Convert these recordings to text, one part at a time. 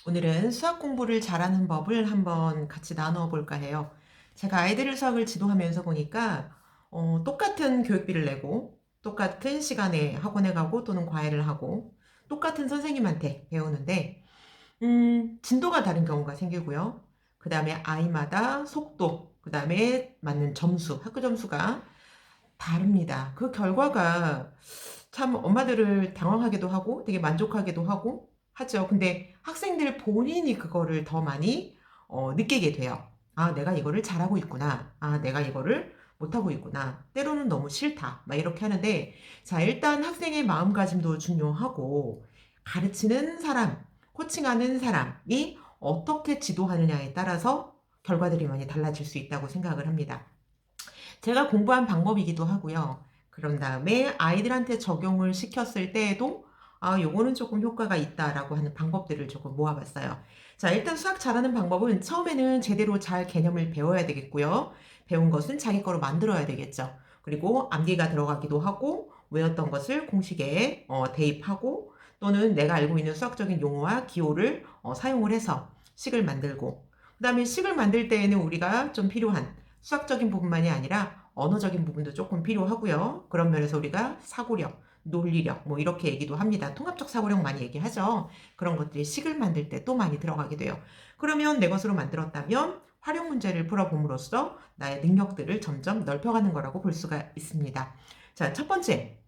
오늘은 수학 공부를 잘하는 법을 한번 같이 나누어 볼까 해요. 제가 아이들 수학을 지도하면서 보니까 똑같은 교육비를 내고 똑같은 시간에 학원에 가고 또는 과외를 하고 똑같은 선생님한테 배우는데 진도가 다른 경우가 생기고요. 그다음에 아이마다 속도, 그다음에 맞는 점수, 학교 점수가 다릅니다. 그 결과가 참 엄마들을 당황하게도 하고 되게 만족하게도 하고 하죠. 근데 학생들 본인이 그거를 더 많이 느끼게 돼요. '아 내가 이거를 잘하고 있구나. 아 내가 이거를 못하고 있구나. 때로는 너무 싫다.' 막 이렇게 하는데, 자 일단 학생의 마음가짐도 중요하고 가르치는 사람, 코칭하는 사람이 어떻게 지도하느냐에 따라서 결과들이 많이 달라질 수 있다고 생각을 합니다. 제가 공부한 방법이기도 하고요. 그런 다음에 아이들한테 적용을 시켰을 때에도 '아 요거는 조금 효과가 있다.'라고 하는 방법들을 조금 모아 봤어요. 자 일단 수학 잘하는 방법은 처음에는 제대로 잘 개념을 배워야 되겠고요. 배운 것은 자기 거로 만들어야 되겠죠. 그리고 암기가 들어가기도 하고 외웠던 것을 공식에 대입하고 또는 내가 알고 있는 수학적인 용어와 기호를 사용을 해서 식을 만들고, 그다음에 식을 만들 때에는 우리가 좀 필요한 수학적인 부분만이 아니라 언어적인 부분도 조금 필요하고요. 그런 면에서 우리가 사고력, 논리력 뭐 이렇게 얘기도 합니다. 통합적 사고력 많이 얘기하죠. 그런 것들이 식을 만들 때 또 많이 들어가게 돼요. 그러면 내 것으로 만들었다면 활용 문제를 풀어봄으로써 나의 능력들을 점점 넓혀가는 거라고 볼 수가 있습니다. 자, 첫 번째,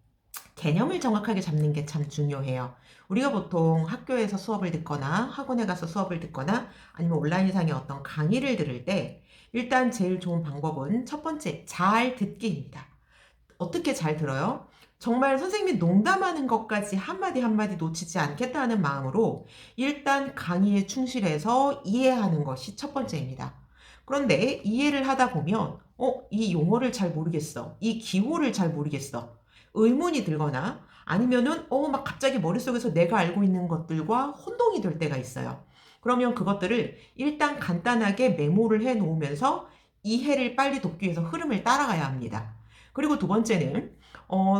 개념을 정확하게 잡는 게 참 중요해요. 우리가 보통 학교에서 수업을 듣거나 학원에 가서 수업을 듣거나 아니면 온라인상의 어떤 강의를 들을 때 일단 제일 좋은 방법은 첫 번째, 잘 듣기입니다. 어떻게 잘 들어요? 정말 선생님이 농담하는 것까지 한마디 한마디 놓치지 않겠다는 마음으로 일단 강의에 충실해서 이해하는 것이 첫 번째입니다. 그런데 이해를 하다 보면 이 용어를 잘 모르겠어. 이 기호를 잘 모르겠어. 의문이 들거나 아니면은 막 갑자기 머릿속에서 내가 알고 있는 것들과 혼동이 될 때가 있어요. 그러면 그것들을 일단 간단하게 메모를 해 놓으면서 이해를 빨리 돕기 위해서 흐름을 따라가야 합니다. 그리고 두 번째는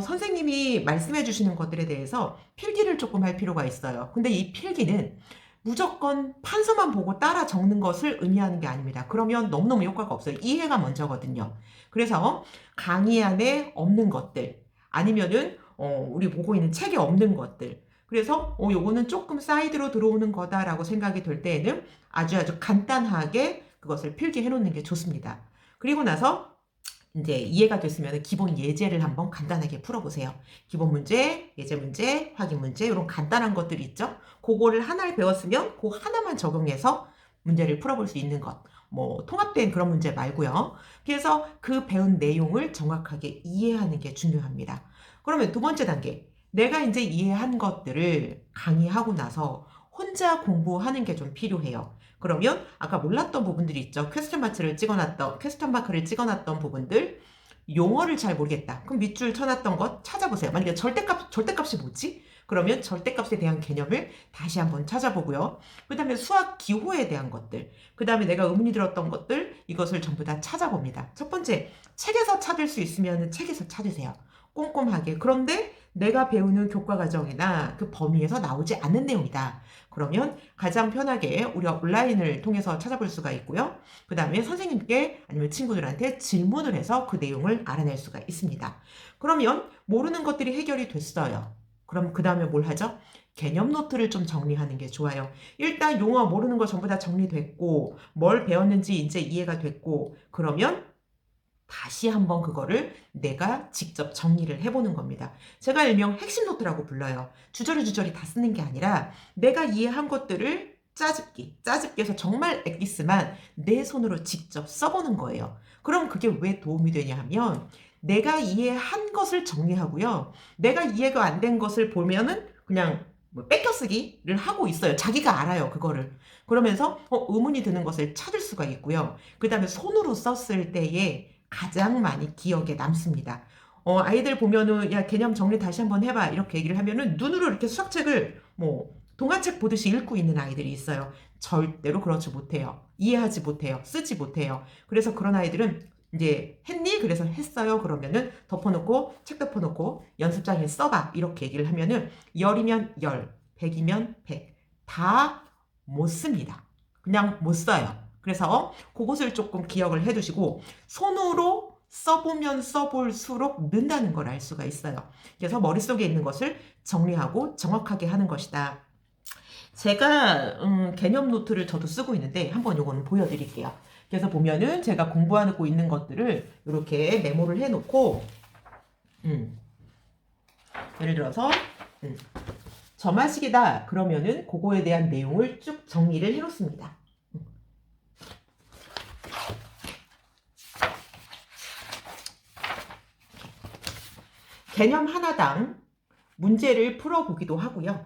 선생님이 말씀해 주시는 것들에 대해서 필기를 조금 할 필요가 있어요. 근데 이 필기는 무조건 판서만 보고 따라 적는 것을 의미하는 게 아닙니다. 그러면 너무너무 효과가 없어요. 이해가 먼저거든요. 그래서 강의 안에 없는 것들 아니면은 우리 보고 있는 책에 없는 것들, 그래서 요거는 조금 사이드로 들어오는 거다라고 생각이 될 때에는 아주 간단하게 그것을 필기해 놓는 게 좋습니다. 그리고 나서 인제 이해가 됐으면은 기본 예제를 한번 간단하게 풀어 보세요. 기본 문제, 예제 문제, 확인 문제 요런 간단한 것들이 있죠. 고거를 하나를 배웠으면 고 하나만 적용해서 문제를 풀어 볼 수 있는 것. 뭐 통합된 그런 문제 말고요. 그래서 그 배운 내용을 정확하게 이해하는 게 중요합니다. 그러면 두 번째 단계. 내가 인제 이해한 것들을 강의하고 나서 혼자 공부하는 게 좀 필요해요. 그러면 아까 몰랐던 부분들이 있죠. 퀘스천 마크를 찍어 놨던 부분들, 용어를 잘 모르겠다. 그럼 밑줄 쳐 놨던 것 찾아보세요. 만약에 절대값이 뭐지? 그러면 절대값에 대한 개념을 다시 한번 찾아보고요. 그다음에 수학 기호에 대한 것들, 그다음에 내가 의문이 들었던 것들, 이것을 전부 다 찾아봅니다. 첫 번째, 책에서 찾을 수 있으면은 책에서 찾으세요. 꼼꼼하게. 그런데 내가 배우는 교과 과정이나 그 범위에서 나오지 않는 내용이다. 그러면 가장 편하게 우리가 온라인을 통해서 찾아볼 수가 있고요. 그다음에 선생님께 아니면 친구들한테 질문을 해서 그 내용을 알아낼 수가 있습니다. 그러면 모르는 것들이 해결이 됐어요. 그럼 그다음에 뭘 하죠? 개념 노트를 좀 정리하는 게 좋아요. 일단 용어 모르는 거 전부 다 정리됐고 뭘 배웠는지 이제 이해가 됐고, 그러면 다시 한번 그거를 내가 직접 정리를 해 보는 겁니다. 제가 일명 핵심 노트라고 불러요. 주저리주저리 다 쓰는 게 아니라 내가 이해한 것들을 짜집기 해서 정말 엑기스만 내 손으로 직접 써 보는 거예요. 그럼 그게 왜 도움이 되냐 하면 내가 이해한 것을 정리하고요. 내가 이해가 안 된 것을 보면은 그냥 뭐 뺏겨 쓰기를 하고 있어요. 자기가 알아요, 그거를. 그러면서 의문이 드는 것을 찾을 수가 있고요. 그다음에 손으로 썼을 때에 가장 많이 기억에 남습니다. 아이들 보면은 "야 개념 정리 다시 한번 해 봐." 이렇게 얘기를 하면은 눈으로 이렇게 수학책을 뭐 동화책 보듯이 읽고 있는 아이들이 있어요. 절대로 그렇지 못해요. 이해하지 못해요. 쓰지 못해요. 그래서 그런 아이들은 인제 "했니?" 그래서 "했어요." 그러면은 덮어 놓고 책 덮어 놓고 "연습장에 써 봐." 이렇게 얘기를 하면은 10 이면 10, 100 이면 100 다 못 씁니다. 그냥 못 써요. 그래서 그것을 조금 기억을 해두시고 손으로 써보면 써볼수록 는다는 걸 알 수가 있어요. 그래서 머릿속에 있는 것을 정리하고 정확하게 하는 것이다. 제가 개념 노트를 저도 쓰고 있는데 한번 요거는 보여드릴게요. 그래서 보면은 제가 공부하고 있는 것들을 이렇게 메모를 해놓고 예를 들어서 점화식이다 그러면은 그거에 대한 내용을 쭉 정리를 해놓습니다. 개념 하나당 문제를 풀어보기도 하고요.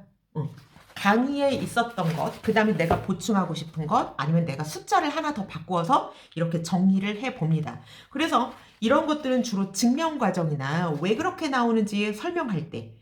강의에 있었던 것, 그 다음에 내가 보충하고 싶은 것, 아니면 내가 숫자를 하나 더 바꾸어서 이렇게 정리를 해봅니다. 그래서 이런 것들은 주로 증명 과정이나 왜 그렇게 나오는지 설명할 때,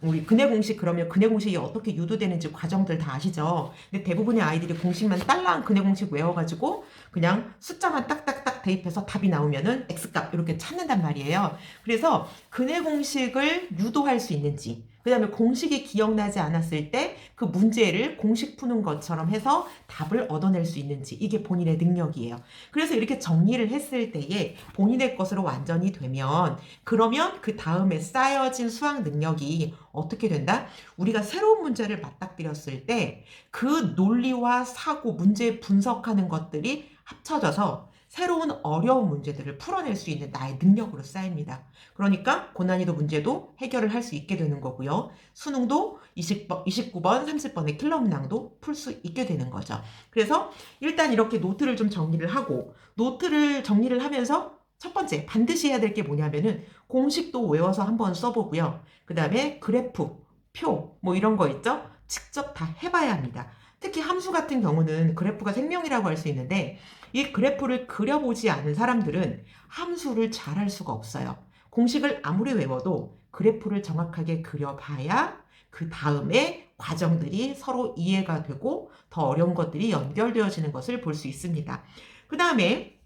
우리 근해 공식 그러면 근해 공식이 어떻게 유도되는지 과정들 다 아시죠? 근데 대부분의 아이들이 공식만 딸랑 근해 공식 외워가지고 그냥 숫자만 딱딱딱 대입해서 답이 나오면은 X값 이렇게 찾는단 말이에요. 그래서 근해 공식을 유도할 수 있는지, 그 다음에 공식이 기억나지 않았을 때 그 문제를 공식 푸는 것처럼 해서 답을 얻어낼 수 있는지, 이게 본인의 능력이에요. 그래서 이렇게 정리를 했을 때에 본인의 것으로 완전히 되면, 그러면 그 다음에 쌓여진 수학 능력이 어떻게 된다? 우리가 새로운 문제를 맞닥뜨렸을 때 그 논리와 사고, 문제 분석하는 것들이 합쳐져서 새로운 어려운 문제들을 풀어낼 수 있는 나의 능력으로 쌓입니다. 그러니까 고난이도 문제도 해결을 할 수 있게 되는 거고요. 수능도 29번, 30번의 킬러 문항도 풀 수 있게 되는 거죠. 그래서 일단 이렇게 노트를 좀 정리를 하고, 노트를 정리를 하면서 첫 번째 반드시 해야 될 게 뭐냐면은 공식도 외워서 한번 써보고요. 그 다음에 그래프, 표 뭐 이런 거 있죠? 직접 다 해봐야 합니다. 특히 함수 같은 경우는 그래프가 생명이라고 할 수 있는데, 이 그래프를 그려보지 않은 사람들은 함수를 잘 할 수가 없어요. 공식을 아무리 외워도 그래프를 정확하게 그려봐야 그 다음에 과정들이 서로 이해가 되고 더 어려운 것들이 연결되어지는 것을 볼 수 있습니다. 그 다음에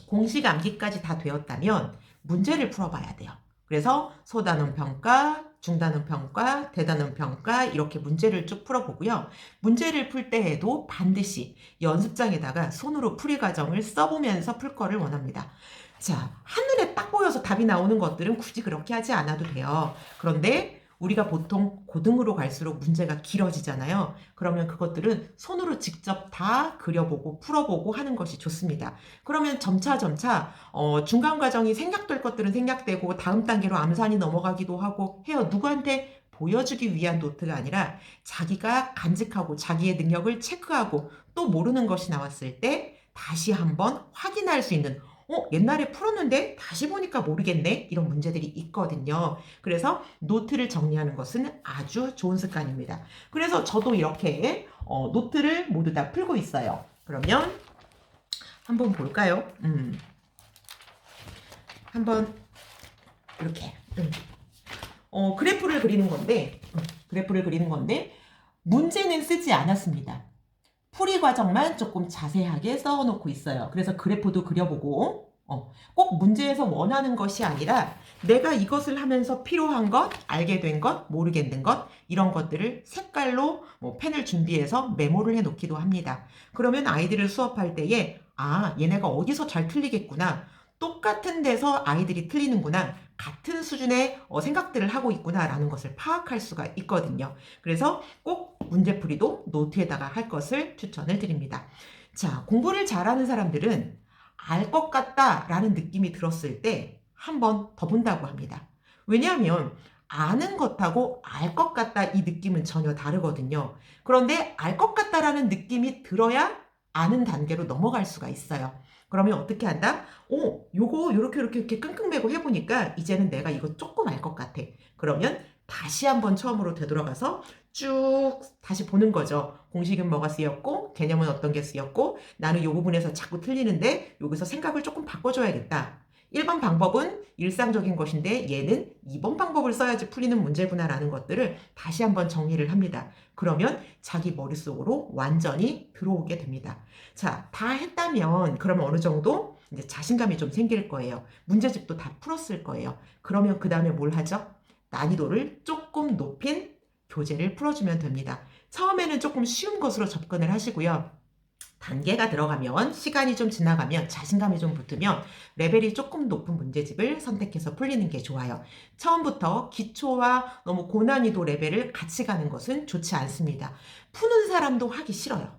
공식 암기까지 다 되었다면 문제를 풀어봐야 돼요. 그래서 소단원 평가, 중단원 평가, 대단원 평가 이렇게 문제를 쭉 풀어보고요. 문제를 풀 때에도 반드시 연습장에다가 손으로 풀이 과정을 써보면서 풀 거를 원합니다. 자, 한눈에 딱 보여서 답이 나오는 것들은 굳이 그렇게 하지 않아도 돼요. 그런데 우리가 보통 고등으로 갈수록 문제가 길어지잖아요. 그러면 그것들은 손으로 직접 다 그려보고 풀어보고 하는 것이 좋습니다. 그러면 점차 중간 과정이 생략될 것들은 생략되고 다음 단계로 암산이 넘어가기도 하고 해요. 누구한테 보여주기 위한 노트가 아니라 자기가 간직하고 자기의 능력을 체크하고 또 모르는 것이 나왔을 때 다시 한번 확인할 수 있는, 옛날에 풀었는데 다시 보니까 모르겠네, 이런 문제들이 있거든요. 그래서 노트를 정리하는 것은 아주 좋은 습관입니다. 그래서 저도 이렇게 노트를 모두 다 풀고 있어요. 그러면 한번 볼까요? 한번 이렇게 그래프를 그리는 건데 문제는 쓰지 않았습니다. 풀이 과정만 조금 자세하게 써놓고 있어요. 그래서 그래프도 그려보고 꼭 문제에서 원하는 것이 아니라 내가 이것을 하면서 필요한 것, 알게 된 것, 모르겠는 것, 이런 것들을 색깔로 펜을 준비해서 메모를 해놓기도 합니다. 그러면 아이들을 수업할 때에 얘네가 어디서 잘 틀리겠구나, 똑같은 데서 아이들이 틀리는구나, 같은 수준의 생각들을 하고 있구나 라는 것을 파악할 수가 있거든요. 그래서 꼭 문제풀이도 노트에다가 할 것을 추천을 드립니다. 자, 공부를 잘하는 사람들은 알 것 같다 라는 느낌이 들었을 때 한 번 더 본다고 합니다. 왜냐하면 아는 것하고 알 것 같다 이 느낌은 전혀 다르거든요. 그런데 알 것 같다라는 느낌이 들어야 아는 단계로 넘어갈 수가 있어요. 그러면 어떻게 한다? 요거 요렇게 끙끙매고 해보니까 이제는 내가 이거 조금 알 것 같아. 그러면 다시 한번 처음으로 되돌아가서 쭉 다시 보는 거죠. 공식은 뭐가 쓰였고, 개념은 어떤 게 쓰였고, 나는 요 부분에서 자꾸 틀리는데 여기서 생각을 조금 바꿔줘야겠다. 1번 방법은 일상적인 것인데 얘는 2번 방법을 써야지 풀리는 문제구나라는 것들을 다시 한번 정리를 합니다. 그러면 자기 머릿속으로 완전히 들어오게 됩니다. 자, 다 했다면 그러면 어느 정도 이제 자신감이 좀 생길 거예요. 문제집도 다 풀었을 거예요. 그러면 그 다음에 뭘 하죠? 난이도를 조금 높인 교재를 풀어주면 됩니다. 처음에는 조금 쉬운 것으로 접근을 하시고요. 단계가 들어가면 시간이 좀 지나가면 자신감이 좀 붙으면 레벨이 조금 높은 문제집을 선택해서 풀리는 게 좋아요. 처음부터 기초와 너무 고난이도 레벨을 같이 가는 것은 좋지 않습니다. 푸는 사람도 하기 싫어요.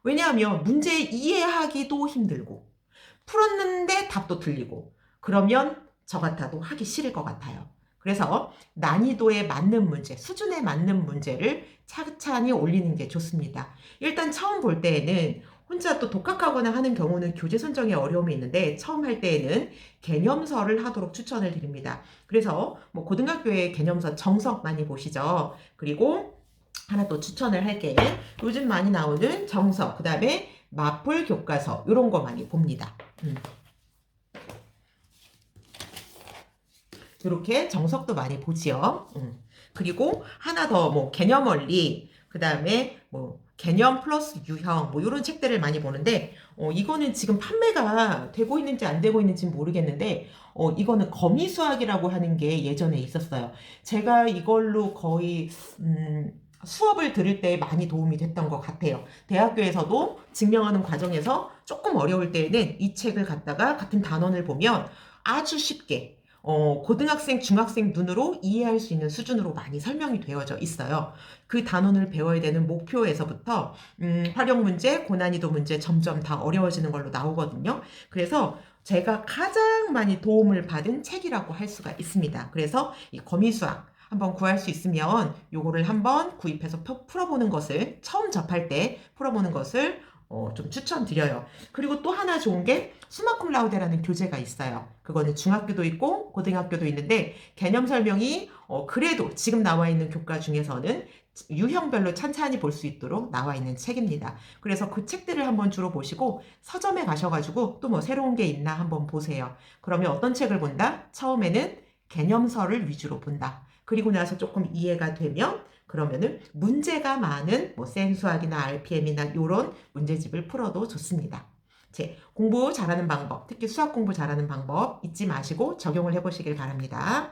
왜냐하면 문제 이해하기도 힘들고 풀었는데 답도 틀리고 그러면 저 같아도 하기 싫을 것 같아요. 그래서 난이도에 맞는 문제, 수준에 맞는 문제를 차근차근히 올리는 게 좋습니다. 일단 처음 볼 때에는 혼자 또 독학하거나 하는 경우는 교재 선정에 어려움이 있는데 처음 할 때에는 개념서를 하도록 추천을 드립니다. 그래서 뭐 고등학교의 개념서 정석 많이 보시죠. 그리고 하나 또 추천을 할게. 요즘 많이 나오는 정석, 그 다음에 마플 교과서 이런 거 많이 봅니다. 이렇게 정석도 많이 보지요. 그리고 하나 더 뭐 개념 원리, 그 다음에 뭐 개념 플러스 유형 뭐 이런 책들을 많이 보는데 이거는 지금 판매가 되고 있는지 안 되고 있는지 모르겠는데 이거는 거미수학이라고 하는 게 예전에 있었어요. 제가 이걸로 거의 수업을 들을 때 많이 도움이 됐던 것 같아요. 대학교에서도 증명하는 과정에서 조금 어려울 때에는 이 책을 갖다가 같은 단원을 보면 아주 쉽게 고등학생, 중학생 눈으로 이해할 수 있는 수준으로 많이 설명이 되어져 있어요. 그 단원을 배워야 되는 목표에서부터 활용 문제, 고난이도 문제 점점 다 어려워지는 걸로 나오거든요. 그래서 제가 가장 많이 도움을 받은 책이라고 할 수가 있습니다. 그래서 이 거미수학 한번 구할 수 있으면 요거를 한번 구입해서 풀어보는 것을 처음 접할 때 풀어보는 것을 좀 추천드려요. 그리고 또 하나 좋은 게 수마쿰라우데라는 교재가 있어요. 그거는 중학교도 있고 고등학교도 있는데 개념 설명이 그래도 지금 나와 있는 교과 중에서는 유형별로 찬찬히 볼 수 있도록 나와 있는 책입니다. 그래서 그 책들을 한번 주로 보시고 서점에 가셔가지고 또 뭐 새로운 게 있나 한번 보세요. 그러면 어떤 책을 본다? 처음에는 개념서를 위주로 본다. 그리고 나서 조금 이해가 되면 그러면은 문제가 많은 뭐 센수학이나 RPM이나 이런 문제집을 풀어도 좋습니다. 공부 잘하는 방법, 특히 수학 공부 잘하는 방법 잊지 마시고 적용을 해보시길 바랍니다.